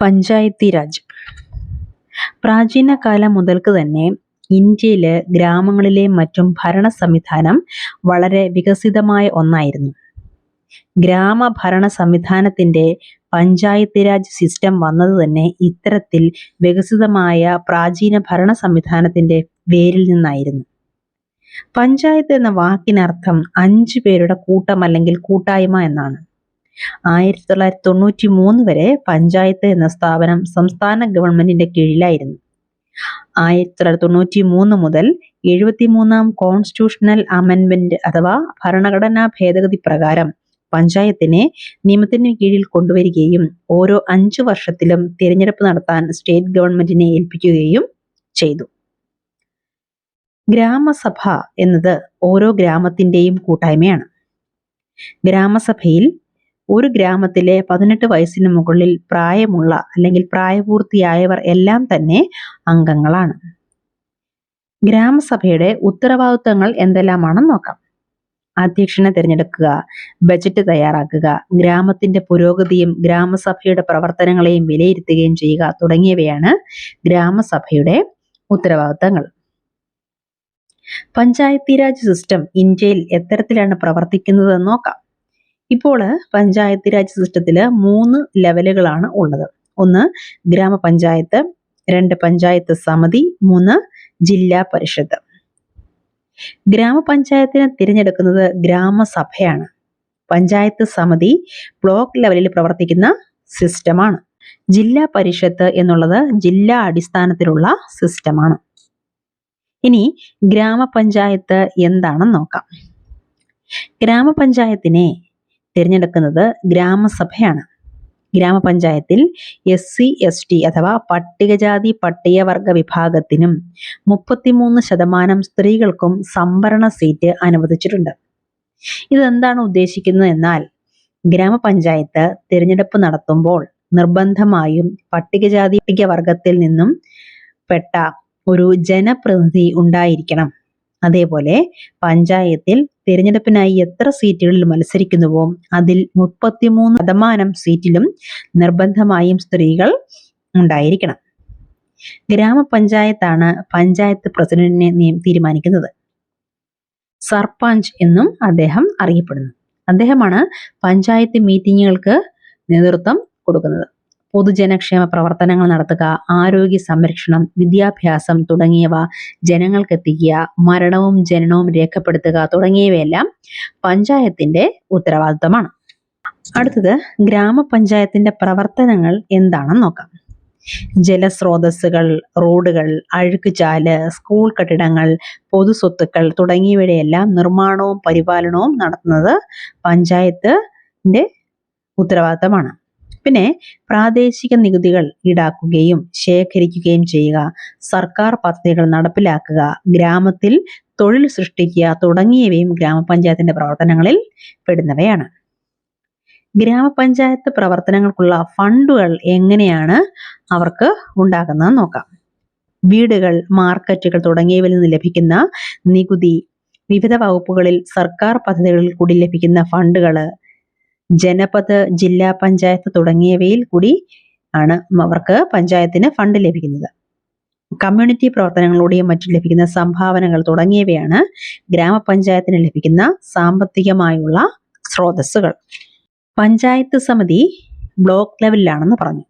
പഞ്ചായത്തി രാജ്. പ്രാചീന കാലം മുതൽക്ക് തന്നെ ഇന്ത്യയിലെ ഗ്രാമങ്ങളിലെയും മറ്റും ഭരണ സംവിധാനം വളരെ വികസിതമായ ഒന്നായിരുന്നു. ഗ്രാമഭരണ സംവിധാനത്തിന്റെ പഞ്ചായത്തി രാജ് സിസ്റ്റം വന്നത് തന്നെ ഇത്തരത്തിൽ വികസിതമായ പ്രാചീന ഭരണ സംവിധാനത്തിന്റെ വേരിൽ നിന്നായിരുന്നു. പഞ്ചായത്ത് എന്ന വാക്കിനർത്ഥം 5 പേരുടെ കൂട്ടം അല്ലെങ്കിൽ കൂട്ടായ്മ എന്നാണ്. 1993 വരെ പഞ്ചായത്ത് എന്ന സ്ഥാപനം സംസ്ഥാന ഗവൺമെന്റിന്റെ കീഴിലായിരുന്നു. 1993 മുതൽ 73-ാം കോൺസ്റ്റിറ്റ്യൂഷണൽ അമെൻഡ്മെന്റ് അഥവാ ഭരണഘടനാ ഭേദഗതി പ്രകാരം പഞ്ചായത്തിനെ നിയമത്തിന് കീഴിൽ കൊണ്ടുവരികയും ഓരോ 5 വർഷത്തിലും തിരഞ്ഞെടുപ്പ് നടത്താൻ സ്റ്റേറ്റ് ഗവൺമെന്റിനെ ഏൽപ്പിക്കുകയും ചെയ്തു. ഗ്രാമസഭ എന്നത് ഓരോ ഗ്രാമത്തിന്റെയും കൂട്ടായ്മയാണ്. ഗ്രാമസഭയിൽ ഒരു ഗ്രാമത്തിലെ 18 വയസ്സിന് മുകളിൽ പ്രായമുള്ള അല്ലെങ്കിൽ പ്രായപൂർത്തിയായവർ എല്ലാം തന്നെ അംഗങ്ങളാണ്. ഗ്രാമസഭയുടെ ഉത്തരവാദിത്തങ്ങൾ എന്തെല്ലാമാണെന്ന് നോക്കാം. അധ്യക്ഷനെ തിരഞ്ഞെടുക്കുക, ബജറ്റ് തയ്യാറാക്കുക, ഗ്രാമത്തിന്റെ പുരോഗതിയും ഗ്രാമസഭയുടെ പ്രവർത്തനങ്ങളെയും വിലയിരുത്തുകയും ചെയ്യുക തുടങ്ങിയവയാണ് ഗ്രാമസഭയുടെ ഉത്തരവാദിത്തങ്ങൾ. പഞ്ചായത്തി രാജ് സിസ്റ്റം ഇന്ത്യയിൽ എത്തരത്തിലാണ് പ്രവർത്തിക്കുന്നതെന്ന് നോക്കാം. ഇപ്പോൾ പഞ്ചായത്തി രാജ് സിസ്റ്റത്തിൽ 3 ലെവലുകളാണ് ഉള്ളത്. 1 ഗ്രാമപഞ്ചായത്ത്, 2 പഞ്ചായത്ത് സമിതി, 3 ജില്ലാ പരിഷത്ത്. ഗ്രാമപഞ്ചായത്തിനെ തിരഞ്ഞെടുക്കുന്നത് ഗ്രാമസഭയാണ്. പഞ്ചായത്ത് സമിതി ബ്ലോക്ക് ലെവലിൽ പ്രവർത്തിക്കുന്ന സിസ്റ്റമാണ്. ജില്ലാ പരിഷത്ത് എന്നുള്ളത് ജില്ലാ അടിസ്ഥാനത്തിലുള്ള സിസ്റ്റമാണ്. ഇനി ഗ്രാമപഞ്ചായത്ത് എന്താണെന്ന് നോക്കാം. ഗ്രാമപഞ്ചായത്തിനെ തിരഞ്ഞെടുക്കുന്നത് ഗ്രാമസഭയാണ്. ഗ്രാമപഞ്ചായത്തിൽ SC ST അഥവാ പട്ടികജാതി പട്ടികവർഗ വിഭാഗത്തിനും 33% സ്ത്രീകൾക്കും സംവരണ സീറ്റ് അനുവദിച്ചിട്ടുണ്ട്. ഇതെന്താണ് ഉദ്ദേശിക്കുന്നത് എന്നാൽ ഗ്രാമപഞ്ചായത്ത് തിരഞ്ഞെടുപ്പ് നടത്തുമ്പോൾ നിർബന്ധമായും പട്ടികജാതി പട്ടികവർഗത്തിൽ നിന്നും പെട്ട ഒരു ജനപ്രതിനിധി ഉണ്ടായിരിക്കണം. അതേപോലെ പഞ്ചായത്തിൽ തിരഞ്ഞെടുപ്പിനായി എത്ര സീറ്റുകളിൽ മത്സരിക്കുന്നുവോ അതിൽ 33% സീറ്റിലും നിർബന്ധമായും സ്ത്രീകൾ ഉണ്ടായിരിക്കണം. ഗ്രാമപഞ്ചായത്താണ് പഞ്ചായത്ത് പ്രസിഡന്റിനെ തീരുമാനിക്കുന്നത്. സർപഞ്ച് എന്നും അദ്ദേഹം അറിയപ്പെടുന്നു. അദ്ദേഹമാണ് പഞ്ചായത്ത് മീറ്റിങ്ങുകൾക്ക് നേതൃത്വം കൊടുക്കുന്നത്. പൊതുജനക്ഷേമ പ്രവർത്തനങ്ങൾ നടത്തുക, ആരോഗ്യ സംരക്ഷണം, വിദ്യാഭ്യാസം തുടങ്ങിയവ ജനങ്ങൾക്കെത്തിക്കുക, മരണവും ജനനവും രേഖപ്പെടുത്തുക തുടങ്ങിയവയെല്ലാം പഞ്ചായത്തിന്റെ ഉത്തരവാദിത്തമാണ്. അടുത്തത് ഗ്രാമപഞ്ചായത്തിന്റെ പ്രവർത്തനങ്ങൾ എന്താണെന്ന് നോക്കാം. ജലസ്രോതസ്സുകൾ, റോഡുകൾ, അഴുക്കുചാല്, സ്കൂൾ കെട്ടിടങ്ങൾ, പൊതുസ്വത്തുക്കൾ തുടങ്ങിയവയുടെയെല്ലാം നിർമ്മാണവും പരിപാലനവും നടത്തുന്നത് പഞ്ചായത്തിന്റെ ഉത്തരവാദിത്തമാണ്. പിന്നെ പ്രാദേശിക നികുതികൾ ഈടാക്കുകയും ശേഖരിക്കുകയും ചെയ്യുക, സർക്കാർ പദ്ധതികൾ നടപ്പിലാക്കുക, ഗ്രാമത്തിൽ തൊഴിൽ സൃഷ്ടിക്കുക തുടങ്ങിയവയും ഗ്രാമപഞ്ചായത്തിന്റെ പ്രവർത്തനങ്ങളിൽ പെടുന്നവയാണ്. ഗ്രാമപഞ്ചായത്ത് പ്രവർത്തനങ്ങൾക്കുള്ള ഫണ്ടുകൾ എങ്ങനെയാണ് അവർക്ക് ഉണ്ടാകുന്നതെന്ന് നോക്കാം. വീടുകൾ, മാർക്കറ്റുകൾ തുടങ്ങിയവയിൽ നിന്ന് ലഭിക്കുന്ന നികുതി, വിവിധ വകുപ്പുകളിൽ സർക്കാർ പദ്ധതികളിൽ കൂടി ലഭിക്കുന്ന ഫണ്ടുകൾ, ജനപദ്, ജില്ലാ പഞ്ചായത്ത് തുടങ്ങിയവയിൽ കൂടി ആണ് അവർക്ക് പഞ്ചായത്തിന് ഫണ്ട് ലഭിക്കുന്നത്. കമ്മ്യൂണിറ്റി പ്രവർത്തനങ്ങളിലൂടെയും മറ്റും ലഭിക്കുന്ന സംഭാവനകൾ തുടങ്ങിയവയാണ് ഗ്രാമപഞ്ചായത്തിന് ലഭിക്കുന്ന സാമ്പത്തികമായുള്ള സ്രോതസ്സുകൾ. പഞ്ചായത്ത് സമിതി ബ്ലോക്ക് ലെവലിലാണെന്ന് പറഞ്ഞു.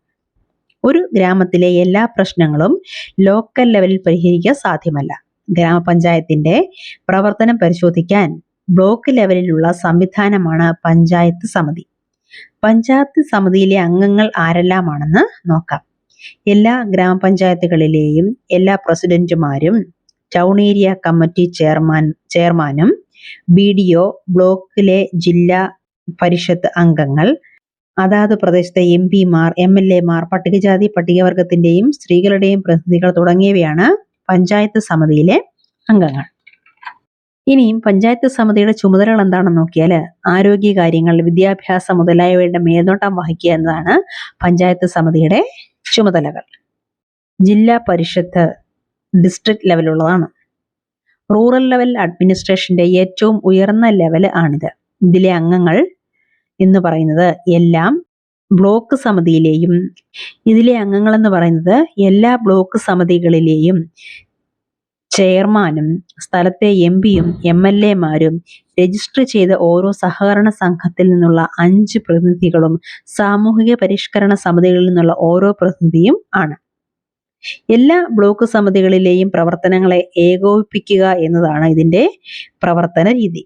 ഒരു ഗ്രാമത്തിലെ എല്ലാ പ്രശ്നങ്ങളും ലോക്കൽ ലെവലിൽ പരിഹരിക്കാൻ സാധ്യമല്ല. ഗ്രാമപഞ്ചായത്തിന്റെ പ്രവർത്തനം പരിശോധിക്കാൻ ബ്ലോക്ക് ലെവലിലുള്ള സംവിധാനമാണ് പഞ്ചായത്ത് സമിതി. പഞ്ചായത്ത് സമിതിയിലെ അംഗങ്ങൾ ആരെല്ലാമാണെന്ന് നോക്കാം. എല്ലാ ഗ്രാമപഞ്ചായത്തുകളിലെയും എല്ലാ പ്രസിഡന്റുമാരും, ടൗൺ ഏരിയ കമ്മിറ്റി ചെയർമാനും, BDO, ബ്ലോക്കിലെ ജില്ലാ പരിഷത്ത് അംഗങ്ങൾ, അതാത് പ്രദേശത്തെ MP-മാർ, MLA-മാർ, പട്ടികജാതി പട്ടികവർഗത്തിന്റെയും സ്ത്രീകളുടെയും പ്രതിനിധികൾ തുടങ്ങിയവയാണ് പഞ്ചായത്ത് സമിതിയിലെ അംഗങ്ങൾ. ഇനിയും പഞ്ചായത്ത് സമിതിയുടെ ചുമതലകൾ എന്താണെന്ന് നോക്കിയാൽ ആരോഗ്യകാര്യങ്ങൾ, വിദ്യാഭ്യാസം മുതലായവയുടെ മേൽനോട്ടം വഹിക്കുക എന്നതാണ് പഞ്ചായത്ത് സമിതിയുടെ ചുമതലകൾ. ജില്ലാ പരിഷത്ത് ഡിസ്ട്രിക്ട് ലെവലുള്ളതാണ്. റൂറൽ ലെവൽ അഡ്മിനിസ്ട്രേഷന്റെ ഏറ്റവും ഉയർന്ന ലെവൽ ആണിത്. ഇതിലെ അംഗങ്ങൾ എന്ന് പറയുന്നത് എല്ലാം ബ്ലോക്ക് സമിതിയിലെയും ഇതിലെ അംഗങ്ങളെന്ന് പറയുന്നത് എല്ലാ ബ്ലോക്ക് സമിതികളിലെയും ചെയർമാനും സ്ഥലത്തെ എംപിയും MLA മാരും രജിസ്റ്റർ ചെയ്ത ഓരോ സഹകരണ സംഘത്തിൽ നിന്നുള്ള 5 പ്രതിനിധികളും സാമൂഹിക പരിഷ്കരണ സമിതികളിൽ നിന്നുള്ള ഓരോ പ്രതിനിധിയും ആണ്. എല്ലാ ബ്ലോക്ക് സമിതികളിലെയും പ്രവർത്തനങ്ങളെ ഏകോപിപ്പിക്കുക എന്നതാണ് ഇതിന്റെ പ്രവർത്തന രീതി.